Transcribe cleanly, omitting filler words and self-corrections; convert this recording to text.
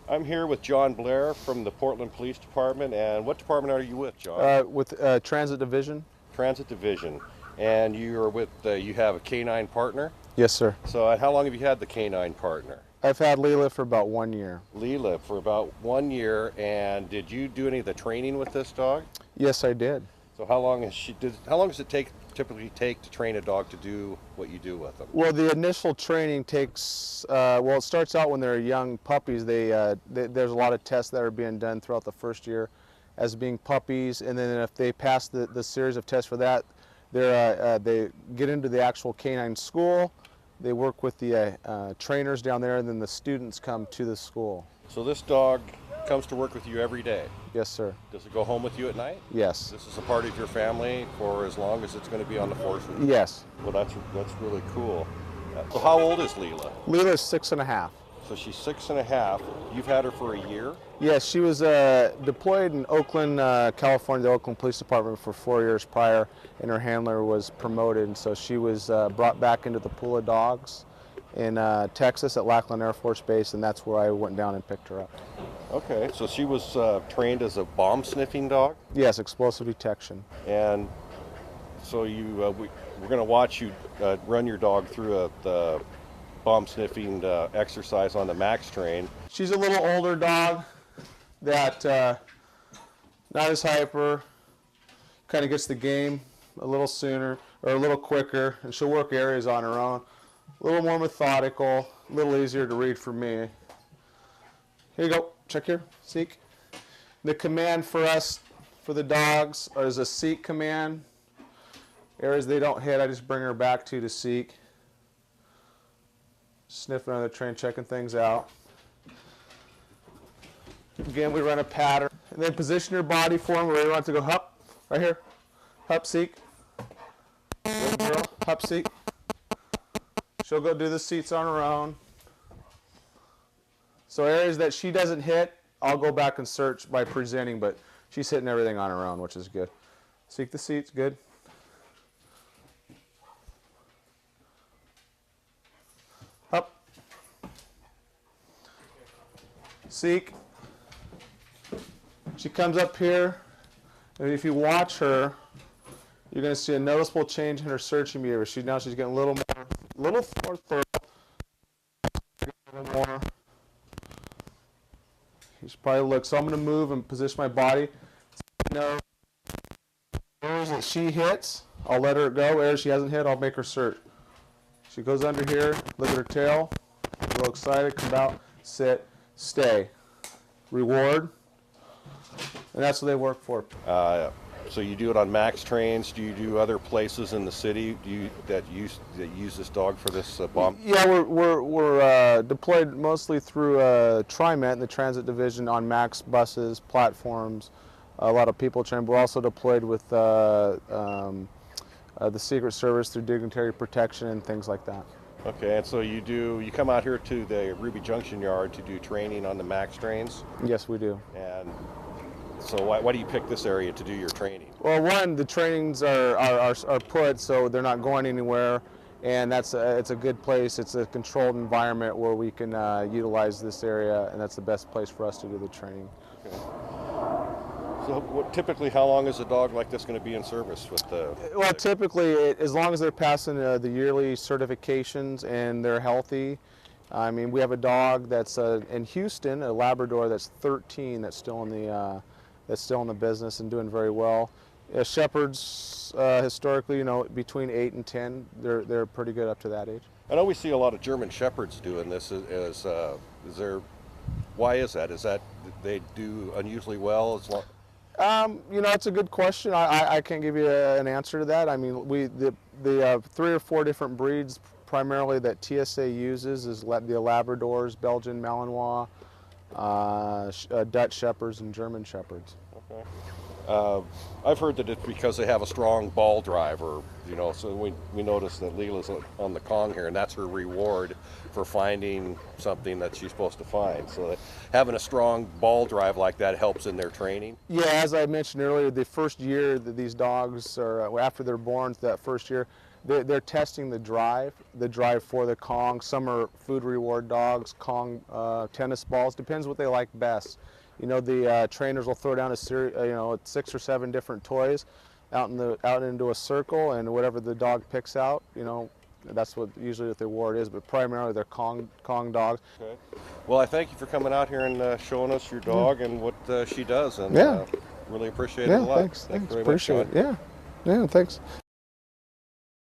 I'm here with John Blair from the Portland Police Department. And what department are you with, John? With Transit Division? Transit Division. And you're with, you have a K-9 partner? Yes, sir. So how long have you had the K-9 partner? I've had Leila for about 1 year. Leila for about 1 year. And did you do any of the training with this dog? Yes, I did. So how long how long does it typically take to train a dog to do what you do with them? Well, the initial training takes, it starts out when they're young puppies. There's a lot of tests that are being done throughout the first year as being puppies, and then if they pass the series of tests for that, they get into the actual canine school. They work with the trainers down there, and then the students come to the school. So this dog comes to work with you every day? Yes, sir. Does it go home with you at night? Yes. This is a part of your family for as long as it's going to be on the force with you? Yes. Well, that's really cool. So how old is Leila? Leila is 6.5. So she's 6.5. You've had her for a year? Yes, she was deployed in Oakland, California, the Oakland Police Department for 4 years prior, and her handler was promoted, and so she was brought back into the pool of dogs in Texas at Lackland Air Force Base, and that's where I went down and picked her up. Okay, so she was trained as a bomb sniffing dog? Yes, explosive detection. And so we're going to watch you run your dog through the bomb sniffing exercise on the Max train. She's a little older dog that not as hyper, kind of gets the game a little sooner or a little quicker, and she'll work areas on her own. A little more methodical, a little easier to read for me. Here you go, check here, seek. The command for us, for the dogs, is a seek command. Areas they don't hit, I just bring her back to seek. Sniffing on the train, checking things out. Again, we run a pattern. And then position your body form where you want to go hup, right here. Hup, seek. Good girl, hup, seek. She'll go do the seats on her own. So areas that she doesn't hit, I'll go back and search by presenting, but she's hitting everything on her own, which is good. Seek the seats, good. Up. Seek. She comes up here, and if you watch her, you're going to see a noticeable change in her searching behavior. Now she's getting a little more thorough, a little more. You should probably look. So I'm going to move and position my body. So areas that she hits, I'll let her go. Areas she hasn't hit, I'll make her search. She goes under here, look at her tail, a little excited, come out, sit, stay. Reward. And that's what they work for. So you do it on Max trains. Do you do other places in the city that use this dog for this bomb? Yeah, we're deployed mostly through TriMet, the Transit Division, on Max buses, platforms. A lot of people trained. We're also deployed with the Secret Service through dignitary protection and things like that. Okay, and so you come out here to the Ruby Junction yard to do training on the Max trains? Yes, we do. And so why do you pick this area to do your training? Well, one, the trainings are put so they're not going anywhere, and it's a good place. It's a controlled environment where we can utilize this area, and that's the best place for us to do the training. Okay. So typically, how long is a dog like this going to be in service with the? Well, typically, as long as they're passing the yearly certifications and they're healthy. I mean, we have a dog that's in Houston, a Labrador that's 13, that's still in the business and doing very well. Shepherds, historically, between 8 and 10, they're pretty good up to that age. I know we see a lot of German Shepherds doing this. Why is that? Is that they do unusually well? It's a good question. I can't give you an answer to that. I mean, the 3 or 4 different breeds primarily that TSA uses is the Labradors, Belgian Malinois, Dutch Shepherds, and German Shepherds. Okay. I've heard that it's because they have a strong ball driver, so we noticed that Leila's on the Kong here, and that's her reward for finding something that she's supposed to find. So that having a strong ball drive like that helps in their training. Yeah, as I mentioned earlier, the first year that these dogs are, after they're born, that first year, they're testing the drive for the Kong. Some are food reward dogs, Kong tennis balls. Depends what they like best. You know, the trainers will throw down a 6 or 7 different toys out into a circle, and whatever the dog picks out, you know, that's usually what the reward is. But primarily they're Kong dogs. Okay. Well, I thank you for coming out here and showing us your dog and what she does, and Yeah. really appreciate it a lot. Thanks. Thank you very Appreciate much, Sean. it. Yeah, thanks.